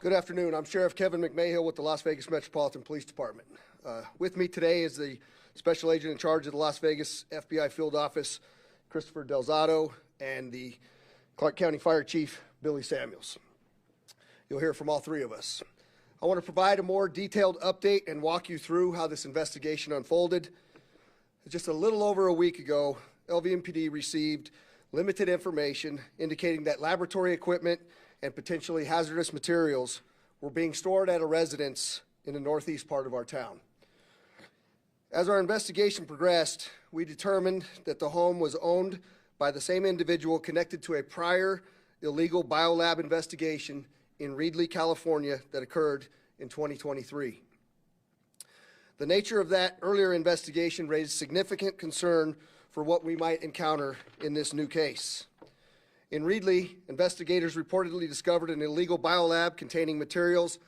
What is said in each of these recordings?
Good afternoon. I'm Sheriff Kevin McMahill with the Las Vegas Metropolitan Police Department. With me today is the Special Agent in charge of the Las Vegas FBI Field Office, Christopher Delzato, and the Clark County Fire Chief, Billy Samuels. You'll hear from all three of us. I want to provide a more detailed update and walk you through how this investigation unfolded. Just a little over a week ago, LVMPD received limited information indicating that laboratory equipment and potentially hazardous materials were being stored at a residence in the northeast part of our town. As our investigation progressed, we determined that the home was owned by the same individual connected to a prior illegal biolab investigation in Reedley, California that occurred in 2023. The nature of that earlier investigation raised significant concern for what we might encounter in this new case. In Reedley, investigators reportedly discovered an illegal biolab containing materials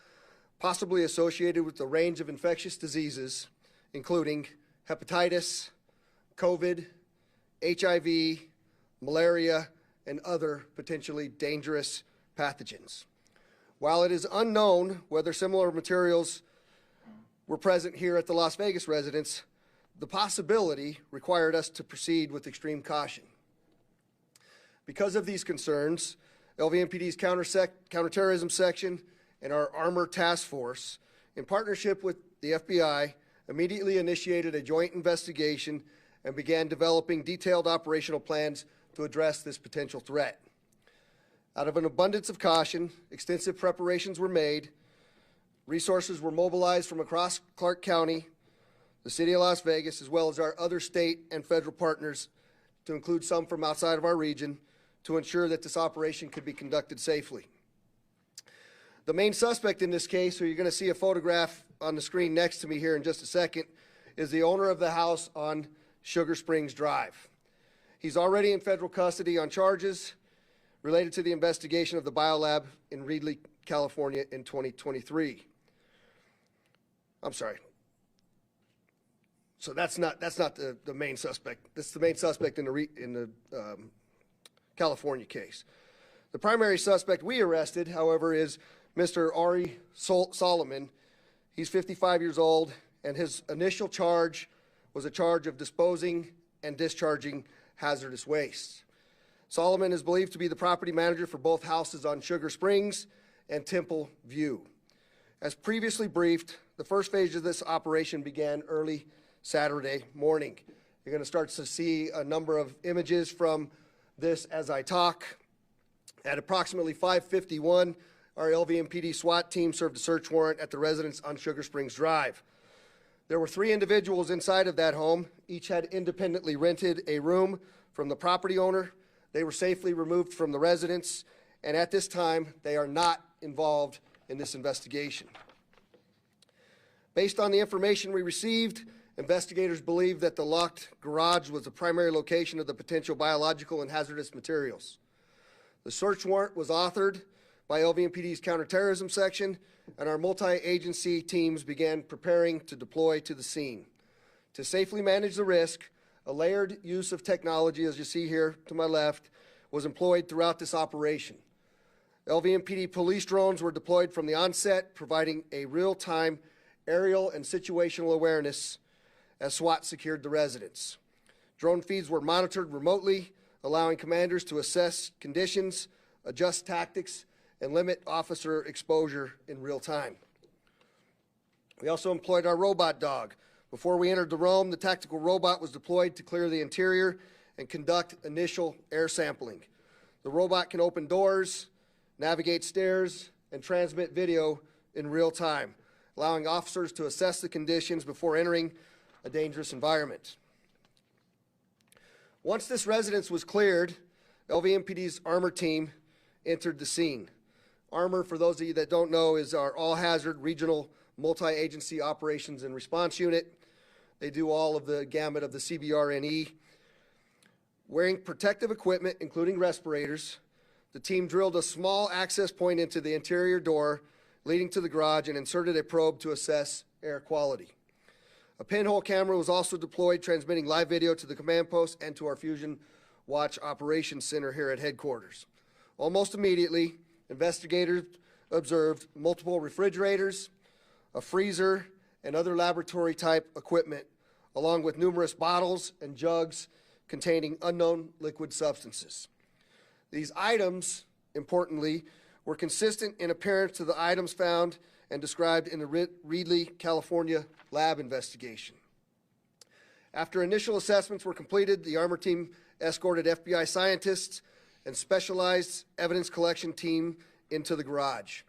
possibly associated with a range of infectious diseases, including hepatitis, COVID, HIV, malaria, and other potentially dangerous pathogens. While it is unknown whether similar materials were present here at the Las Vegas residence, the possibility required us to proceed with extreme caution. Because of these concerns, LVMPD's counterterrorism section and our Armor Task Force, in partnership with the FBI, immediately initiated a joint investigation and began developing detailed operational plans to address this potential threat. Out of an abundance of caution, extensive preparations were made, resources were mobilized from across Clark County, the City of Las Vegas, as well as our other state and federal partners, to include some from outside of our region, to ensure that this operation could be conducted safely. The main suspect in this case, who you're going to see a photograph on the screen next to me here in just a second, is the owner of the house on Sugar Springs Drive. He's already in federal custody on charges related to the investigation of the biolab in Reedley, California in 2023. I'm sorry. So that's not the main suspect. That's the main suspect in the California case. The primary suspect we arrested, however, is Mr. Ari Solomon. He's 55 years old, and his initial charge was a charge of disposing and discharging hazardous waste. Solomon is believed to be the property manager for both houses on Sugar Springs and Temple View. As previously briefed, the first phase of this operation began early Saturday morning. You're going to start to see a number of images from this as I talk. At approximately 5:51, our LVMPD SWAT team served a search warrant at the residence on Sugar Springs Drive. There were 3 individuals inside of that home. Each had independently rented a room from the property owner. They were safely removed from the residence, and at this time, they are not involved in this investigation. Based on the information we received, investigators believe that the locked garage was the primary location of the potential biological and hazardous materials. The search warrant was authored by LVMPD's counterterrorism section, and our multi-agency teams began preparing to deploy to the scene. To safely manage the risk, a layered use of technology, as you see here to my left, was employed throughout this operation. LVMPD police drones were deployed from the onset, providing a real-time aerial and situational awareness as SWAT secured the residence. Drone feeds were monitored remotely, allowing commanders to assess conditions, adjust tactics, and limit officer exposure in real time. We also employed our robot dog. Before we entered the room, the tactical robot was deployed to clear the interior and conduct initial air sampling. The robot can open doors, navigate stairs, and transmit video in real time, allowing officers to assess the conditions before entering a dangerous environment. Once this residence was cleared, LVMPD's Armor team entered the scene. Armor, for those of you that don't know, is our all-hazard regional multi-agency operations and response unit. They do all of the gamut of the CBRNE. Wearing protective equipment, including respirators, the team drilled a small access point into the interior door leading to the garage and inserted a probe to assess air quality. A pinhole camera was also deployed, transmitting live video to the command post and to our Fusion Watch Operations Center here at headquarters. Almost immediately, investigators observed multiple refrigerators, a freezer, and other laboratory-type equipment, along with numerous bottles and jugs containing unknown liquid substances. These items, importantly, were consistent in appearance to the items found and described in the Reedley, California lab investigation. After initial assessments were completed, the Armor Team escorted FBI scientists and specialized evidence collection team into the garage.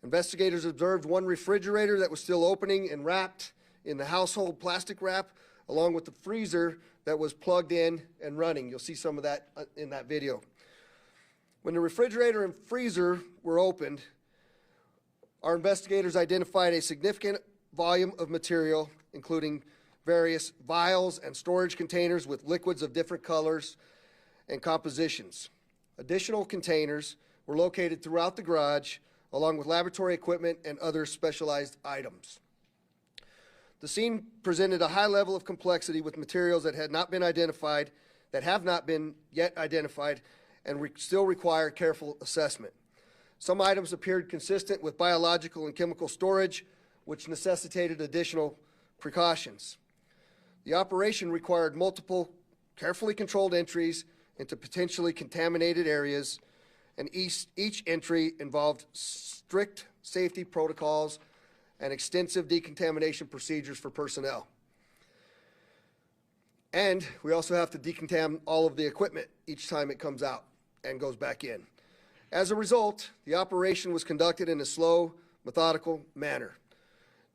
Investigators observed one refrigerator that was still opening and wrapped in the household plastic wrap, along with the freezer that was plugged in and running. You'll see some of that in that video. When the refrigerator and freezer were opened, our investigators identified a significant volume of material, including various vials and storage containers with liquids of different colors and compositions. Additional containers were located throughout the garage, along with laboratory equipment and other specialized items. The scene presented a high level of complexity with materials that had not been identified, that have not been yet identified, and still require careful assessment. Some items appeared consistent with biological and chemical storage, which necessitated additional precautions. The operation required multiple carefully controlled entries into potentially contaminated areas, and each entry involved strict safety protocols and extensive decontamination procedures for personnel. And we also have to decontaminate all of the equipment each time it comes out and goes back in. As a result, the operation was conducted in a slow, methodical manner.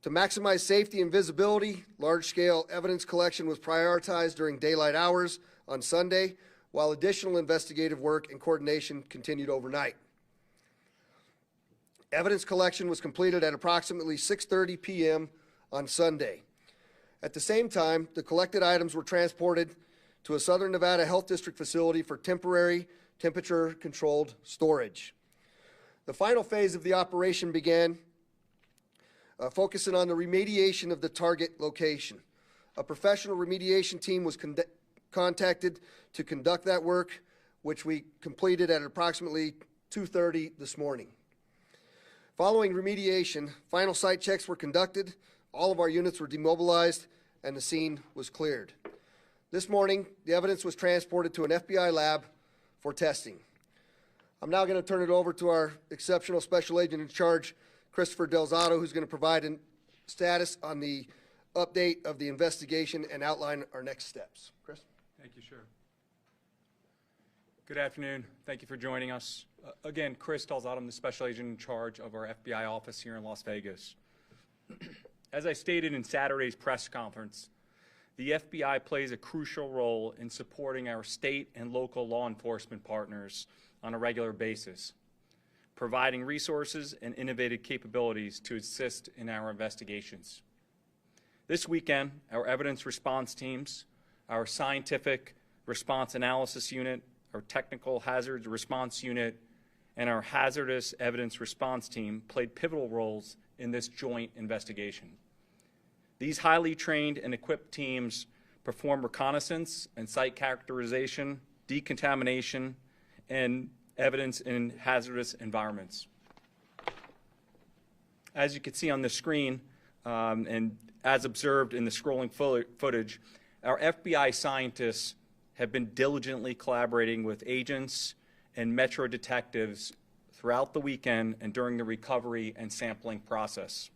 To maximize safety and visibility, large-scale evidence collection was prioritized during daylight hours on Sunday, while additional investigative work and coordination continued overnight. Evidence collection was completed at approximately 6:30 p.m. on Sunday. At the same time, the collected items were transported to a Southern Nevada Health District facility for temporary temperature-controlled storage. The final phase of the operation began focusing on the remediation of the target location. A professional remediation team was contacted to conduct that work, which we completed at approximately 2:30 this morning. Following remediation, final site checks were conducted, all of our units were demobilized, and the scene was cleared. This morning, the evidence was transported to an FBI lab for testing. I'm now going to turn it over to our exceptional special agent in charge, Christopher Delzato, who's going to provide a status on the update of the investigation and outline our next steps. Chris? Thank you, Sheriff. Good afternoon. Thank you for joining us. Again, Chris Delzato, I'm the special agent in charge of our FBI office here in Las Vegas. As I stated in Saturday's press conference, the FBI plays a crucial role in supporting our state and local law enforcement partners on a regular basis, providing resources and innovative capabilities to assist in our investigations. This weekend, our evidence response teams, our scientific response analysis unit, our technical hazards response unit, and our hazardous evidence response team played pivotal roles in this joint investigation. These highly trained and equipped teams perform reconnaissance and site characterization, decontamination, and evidence in hazardous environments. As you can see on the screen, and as observed in the scrolling footage, our FBI scientists have been diligently collaborating with agents and Metro detectives throughout the weekend and during the recovery and sampling process.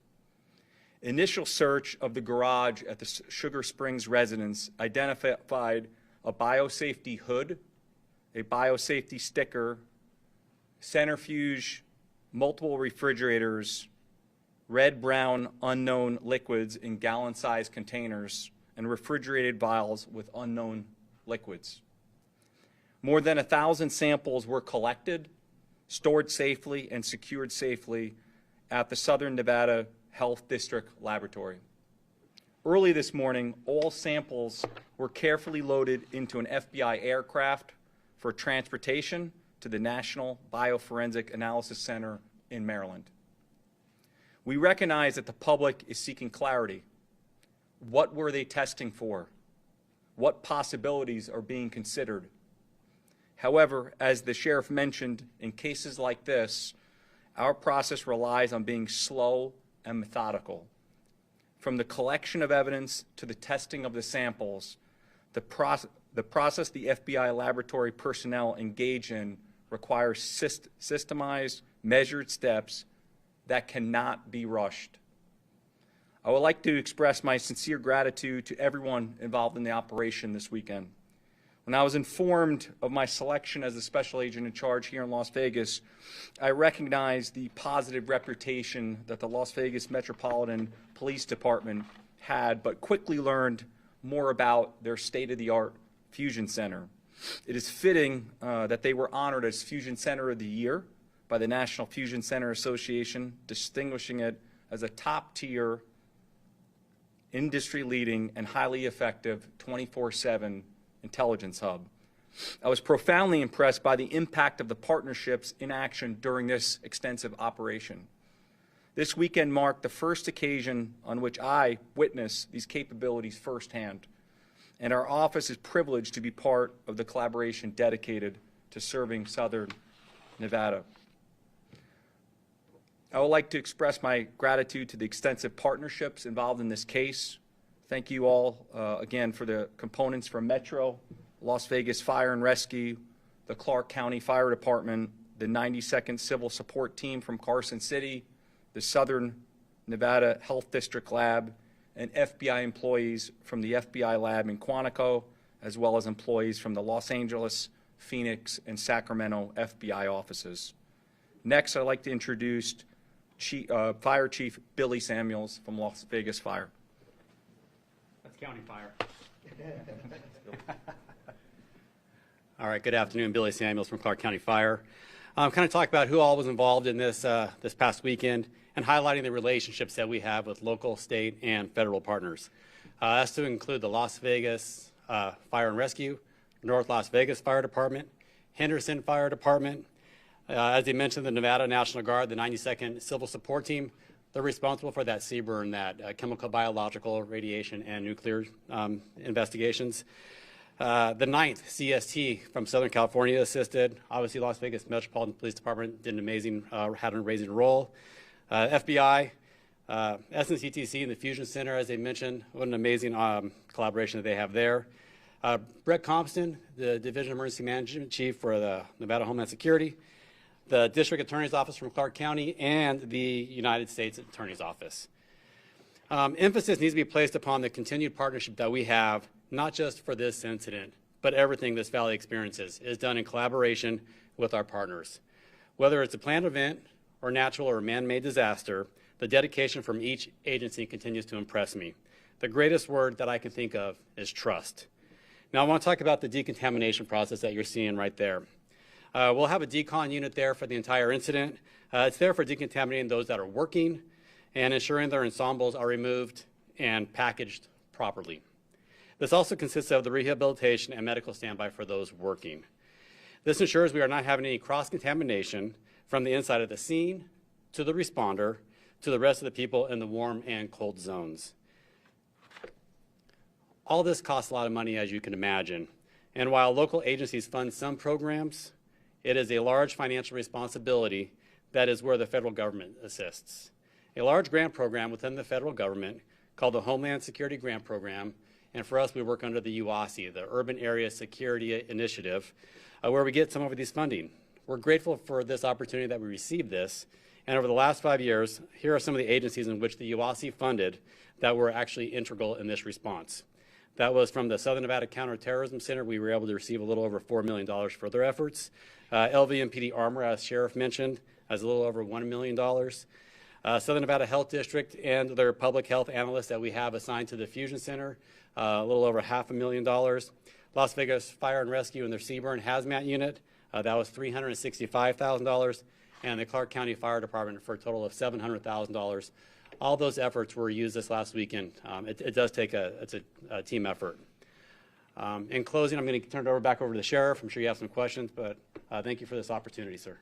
Initial search of the garage at the Sugar Springs residence identified a biosafety hood, a biosafety sticker, centrifuge, multiple refrigerators, red-brown unknown liquids in gallon-sized containers, and refrigerated vials with unknown liquids. More than 1,000 samples were collected, stored safely, and secured safely at the Southern Nevada Health District Laboratory. Early this morning, all samples were carefully loaded into an FBI aircraft for transportation to the National Bioforensic Analysis Center in Maryland. We recognize that the public is seeking clarity. What were they testing for? What possibilities are being considered? However, as the sheriff mentioned, in cases like this, Our process relies on being slow and methodical. From the collection of evidence to the testing of the samples, the process the FBI laboratory personnel engage in requires systemized, measured steps that cannot be rushed. I would like to express my sincere gratitude to everyone involved in the operation this weekend. When I was informed of my selection as the special agent in charge here in Las Vegas, I recognized the positive reputation that the Las Vegas Metropolitan Police Department had, but quickly learned more about their state-of-the-art Fusion Center. It is fitting that they were honored as Fusion Center of the Year by the National Fusion Center Association, distinguishing it as a top-tier, industry-leading, and highly effective 24/7 intelligence hub. I was profoundly impressed by the impact of the partnerships in action during this extensive operation. This weekend marked the first occasion on which I witnessed these capabilities firsthand, and our office is privileged to be part of the collaboration dedicated to serving Southern Nevada. I would like to express my gratitude to the extensive partnerships involved in this case. Thank you all again for the components from Metro, Las Vegas Fire and Rescue, the Clark County Fire Department, the 92nd Civil Support Team from Carson City, the Southern Nevada Health District Lab, and FBI employees from the FBI lab in Quantico, as well as employees from the Los Angeles, Phoenix, and Sacramento FBI offices. Next, I'd like to introduce Fire Chief Billy Samuels from Las Vegas Fire. That's County Fire. All right, good afternoon. Billy Samuels from Clark County Fire. Kind of talk about who all was involved in this this past weekend and highlighting the relationships that we have with local, state, and federal partners. That's to include the Las Vegas Fire and Rescue, North Las Vegas Fire Department, Henderson Fire Department, as they mentioned, the Nevada National Guard, the 92nd Civil Support Team. They're responsible for that CBRN, that chemical, biological, radiation, and nuclear investigations. The 9th CST from Southern California assisted. Obviously, Las Vegas Metropolitan Police Department did an amazing, had an amazing role. FBI, SNCTC, and the Fusion Center, as they mentioned, what an amazing collaboration that they have there. Brett Compton, the Division of Emergency Management Chief for the Nevada Homeland Security, the District Attorney's Office from Clark County, and the United States Attorney's Office. Emphasis needs to be placed upon the continued partnership that we have, not just for this incident, but everything this Valley experiences is done in collaboration with our partners. Whether it's a planned event or natural or man-made disaster, the dedication from each agency continues to impress me. The greatest word that I can think of is trust. Now I want to talk about the decontamination process that you're seeing right there. We'll have a decon unit there for the entire incident. It's there for decontaminating those that are working and ensuring their ensembles are removed and packaged properly. This also consists of the rehabilitation and medical standby for those working. This ensures we are not having any cross-contamination from the inside of the scene to the responder to the rest of the people in the warm and cold zones. All this costs a lot of money, as you can imagine. And while local agencies fund some programs, it is a large financial responsibility that is where the federal government assists. A large grant program within the federal government called the Homeland Security Grant Program, and for us we work under the UASI, the Urban Area Security Initiative, where we get some of these funding. We're grateful for this opportunity that we received this, and over the last 5 years, here are some of the agencies in which the UASI funded that were actually integral in this response. That was from the Southern Nevada Counterterrorism Center. We were able to receive a little over $4 million for their efforts. LVMPD Armor, as Sheriff mentioned, has a little over $1 million. Southern Nevada Health District and their public health analysts that we have assigned to the Fusion Center, a little over $500,000. Las Vegas Fire and Rescue and their CBRN Hazmat unit, that was $365,000. And the Clark County Fire Department for a total of $700,000. All those efforts were used this last weekend. It does take it's a team effort. In closing, I'm going to turn it back over to the Sheriff. I'm sure you have some questions, but thank you for this opportunity, sir.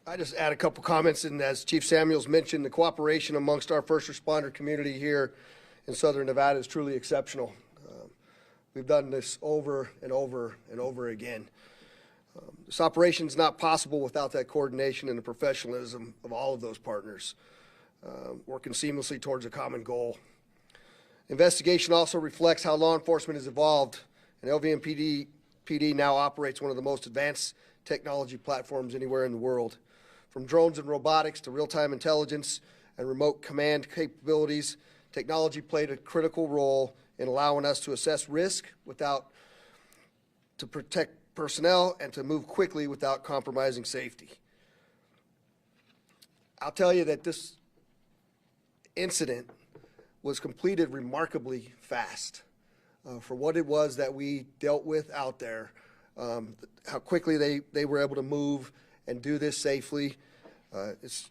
I just add a couple comments, and as Chief Samuels mentioned, the cooperation amongst our first responder community here in Southern Nevada is truly exceptional. We've done this over and over and over again. This operation is not possible without that coordination and the professionalism of all of those partners, working seamlessly towards a common goal. Investigation also reflects how law enforcement has evolved, and LVMPD now operates one of the most advanced technology platforms anywhere in the world. From drones and robotics to real-time intelligence and remote command capabilities, technology played a critical role in allowing us to assess risk to protect personnel and to move quickly without compromising safety. I'll tell you that this incident was completed remarkably fast for what it was that we dealt with out there, how quickly they were able to move and do this safely. It's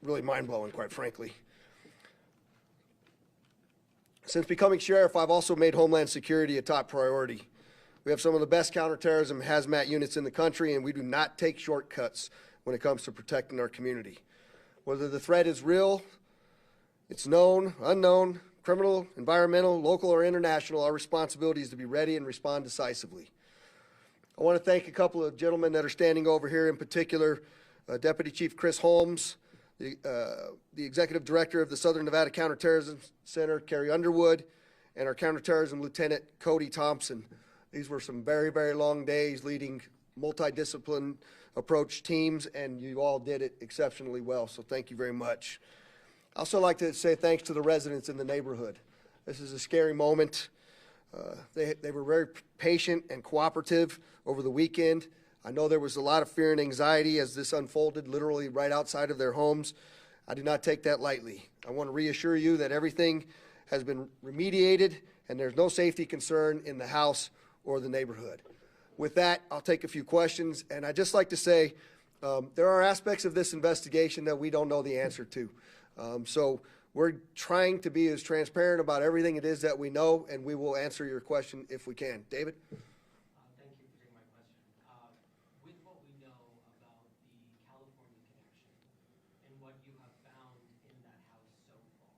really mind-blowing, quite frankly. Since becoming sheriff, I've also made Homeland Security a top priority. We have some of the best counterterrorism hazmat units in the country, and we do not take shortcuts when it comes to protecting our community. Whether the threat is real, it's known, unknown, criminal, environmental, local, or international, our responsibility is to be ready and respond decisively. I want to thank a couple of gentlemen that are standing over here, in particular, Deputy Chief Chris Holmes, the Executive Director of the Southern Nevada Counterterrorism Center, Carrie Underwood, and our Counterterrorism Lieutenant Cody Thompson. These were some very, very long days leading multidiscipline approach teams, and you all did it exceptionally well, so thank you very much. I also like to say thanks to the residents in the neighborhood. This is a scary moment. They were very patient and cooperative over the weekend. I know there was a lot of fear and anxiety as this unfolded literally right outside of their homes. I do not take that lightly. I want to reassure you that everything has been remediated and there's no safety concern in the house or the neighborhood. With that, I'll take a few questions, and I'd just like to say there are aspects of this investigation that we don't know the answer to. So we're trying to be as transparent about everything it is that we know, and we will answer your question if we can. David? Thank you for taking my question. With what we know about the California connection and what you have found in that house so far,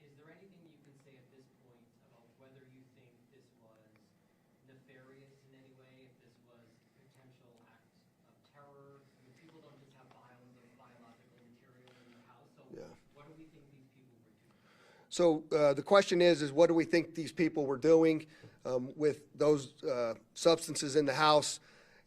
is there anything you can say at this point about whether you think this was nefarious in any way, if this was a potential act of terror? I mean, people don't just have biological material in their house, so Yeah. what do we think these people were doing? So the question is what do we think these people were doing with those substances in the house?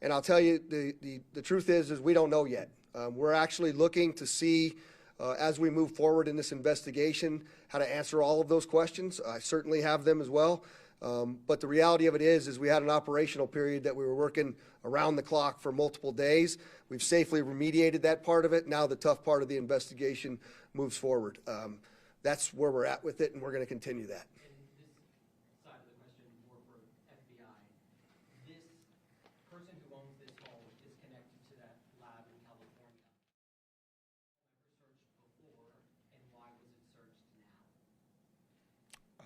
And I'll tell you, the truth is we don't know yet. We're actually looking to see, as we move forward in this investigation, how to answer all of those questions. I certainly have them as well. But the reality of it is we had an operational period that we were working around the clock for multiple days. We've safely remediated that part of it. Now the tough part of the investigation moves forward. That's where we're at with it, and we're going to continue that. And this side of the question, more for FBI, this person who owns this home is connected to that lab in California. Ever searched before, and why was it searched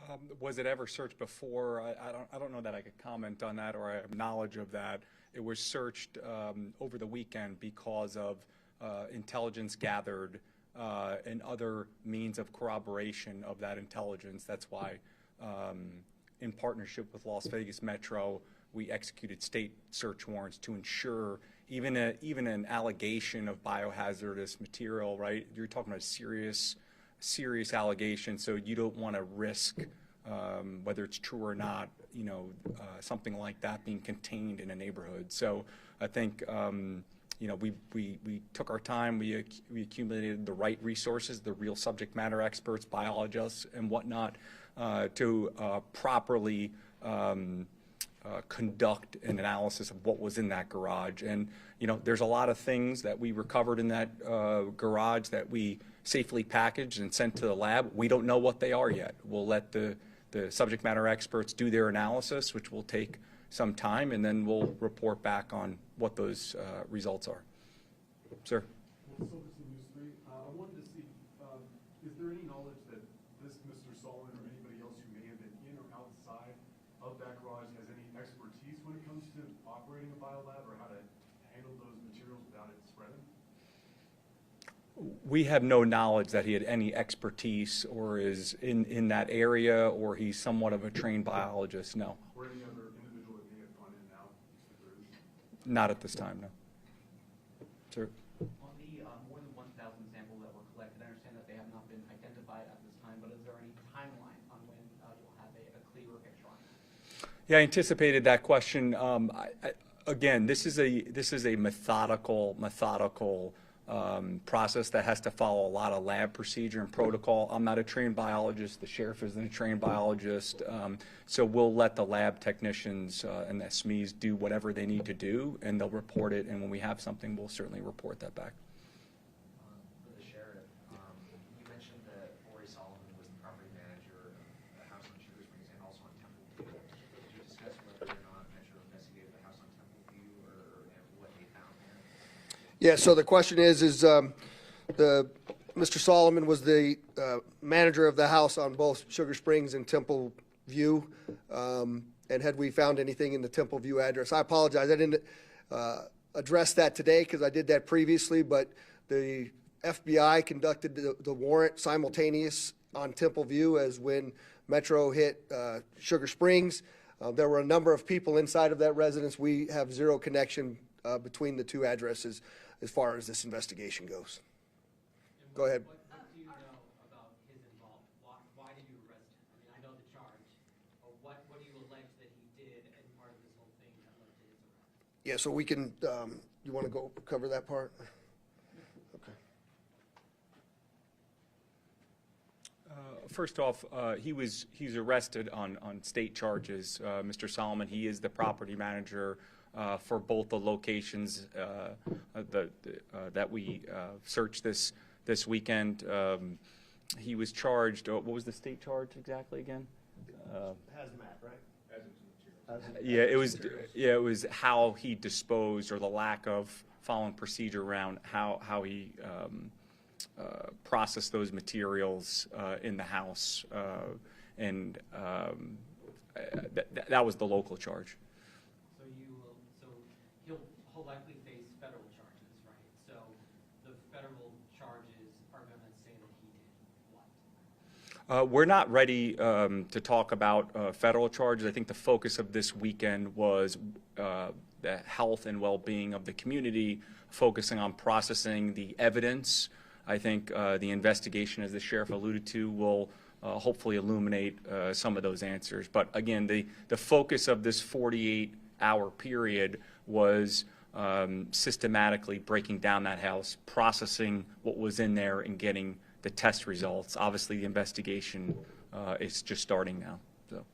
now? Was it ever searched before? I don't know that I could comment on that, or I have knowledge of that. It was searched over the weekend because of intelligence gathered and other means of corroboration of that intelligence. That's why, in partnership with Las Vegas Metro, we executed state search warrants to ensure even an allegation of biohazardous material, right? You're talking about a serious allegation, so you don't want to risk, whether it's true or not, something like that being contained in a neighborhood. So I think, we took our time, we accumulated the right resources, the real subject matter experts, biologists and whatnot, to properly conduct an analysis of what was in that garage. And, there's a lot of things that we recovered in that garage that we safely packaged and sent to the lab. We don't know what they are yet. We'll let the subject matter experts do their analysis, which will take some time, and then we'll report back on what those results are. Sir? I wanted to see, is there any knowledge that this Mr. Solomon or anybody else who may have been in or outside of that garage has any expertise when it comes to operating a biolab or how to handle those materials without it spreading? We have no knowledge that he had any expertise or is in that area, or he's somewhat of a trained biologist, no. Or any other individual that may have gone in and out? If there is? Not at this time, no. Sir? On the more than 1,000 samples that were collected, I understand that they have not been identified at this time, but is there any timeline on when you'll have a clearer picture on it? Yeah, I anticipated that question. Again, this is a methodical process that has to follow a lot of lab procedure and protocol. I'm not a trained biologist. The sheriff isn't a trained biologist. So we'll let the lab technicians and the SMEs do whatever they need to do, and they'll report it. And when we have something, we'll certainly report that back. For the sheriff, you mentioned that Ori Solomon was the property manager of the house on Sugar Springs and also on Temple View. Did you discuss whether or not Metro investigated the house on Temple View or what they found there? Yeah, so the question is Mr. Solomon was the manager of the house on both Sugar Springs and Temple View. And had we found anything in the Temple View address? I apologize, I didn't address that today because I did that previously, but the FBI conducted the warrant simultaneous on Temple View as when Metro hit Sugar Springs. There were a number of people inside of that residence. We have zero connection between the two addresses as far as this investigation goes. Go ahead. What do you know about his involvement? Why did you arrest him? I mean, I know the charge, but what do you allege that he did as part of this whole thing that led to his arrest? Yeah, so we can, you want to go cover that part? Okay. First off, he's arrested on state charges. Mr. Solomon, he is the property manager for both the locations that we searched this weekend. He was charged. What was the state charge exactly again? Hazmat, right? Yeah, it was how he disposed, or the lack of following procedure around how he processed those materials in the house, and that was the local charge. So he'll likely face federal charges, right? So the federal charges are going to say that he did what? We're not ready to talk about federal charges. I think the focus of this weekend was the health and well-being of the community, focusing on processing the evidence. I think the investigation, as the sheriff alluded to, will hopefully illuminate some of those answers. But again, the focus of this 48-hour period was systematically breaking down that house, processing what was in there, and getting the test results. Obviously, the investigation is just starting now. So,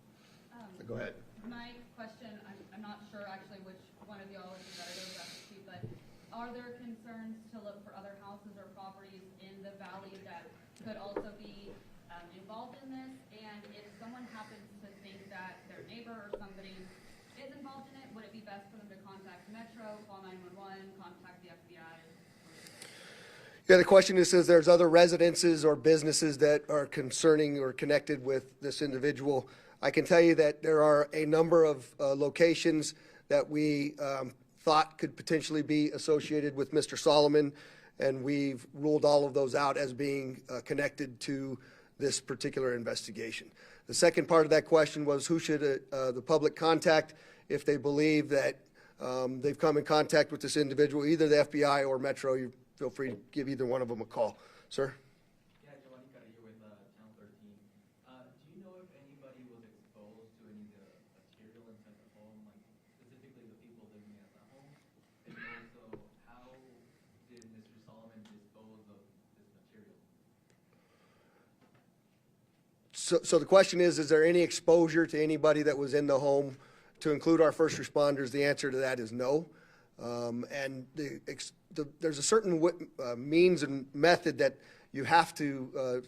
Go ahead. My question, I'm not sure actually which one of y'all is better to address to, but are there concerns to look for other houses or properties in the valley that could also be involved in this? And if someone happens to think that their neighbor or somebody is involved in it, would it be best for them to contact Metro, call 911, contact the FBI? Yeah, the question is, says there's other residences or businesses that are concerning or connected with this individual. I can tell you that there are a number of locations that we thought could potentially be associated with Mr. Solomon, and we've ruled all of those out as being connected to this particular investigation. The second part of that question was, who should the public contact if they believe that they've come in contact with this individual, either the FBI or Metro? You feel free to give either one of them a call. Sir? Yeah, Giovanni Carrillo with Channel 13. Do you know if anybody was exposed to any of the material inside the home, like specifically the people living at the home? And also, how did Mr. Solomon dispose of this material? So the question is there any exposure to anybody that was in the home, to include our first responders? The answer to that is no. And there's a certain means and method that you have to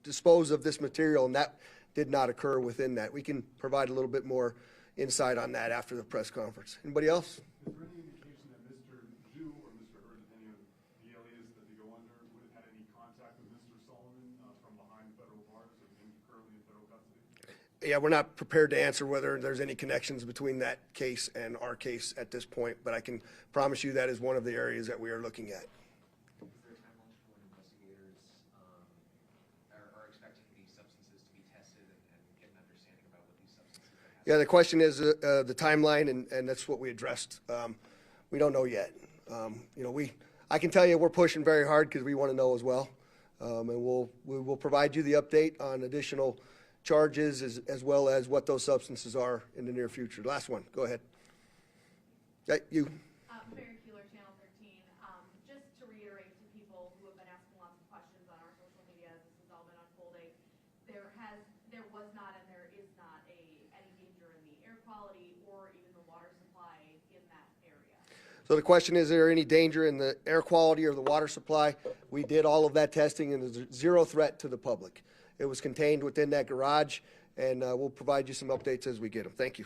dispose of this material, and that did not occur within that. We can provide a little bit more insight on that after the press conference. Anybody else? Is there any indication that Mr. Zhu or Mr. Hurd, depending on the alias that they go under, would have had any contact with Mr. Solomon from behind federal bars or currently in federal custody? Yeah, we're not prepared to answer whether there's any connections between that case and our case at this point, but I can promise you that is one of the areas that we are looking at. Is there Yeah, the question is the timeline, and that's what we addressed. We don't know yet. You know, I can tell you we're pushing very hard because we want to know as well. And we will provide you the update on additional charges as well as what those substances are in the near future. Last one, go ahead. You. Mary Keeler, Channel 13. Just to reiterate to people who have been asking lots of questions on our social media as this has all been unfolding, there was not and there is not any danger in the air quality or even the water supply in that area. So the question is there any danger in the air quality or the water supply? We did all of that testing and there's zero threat to the public. It was contained within that garage, and we'll provide you some updates as we get them. Thank you.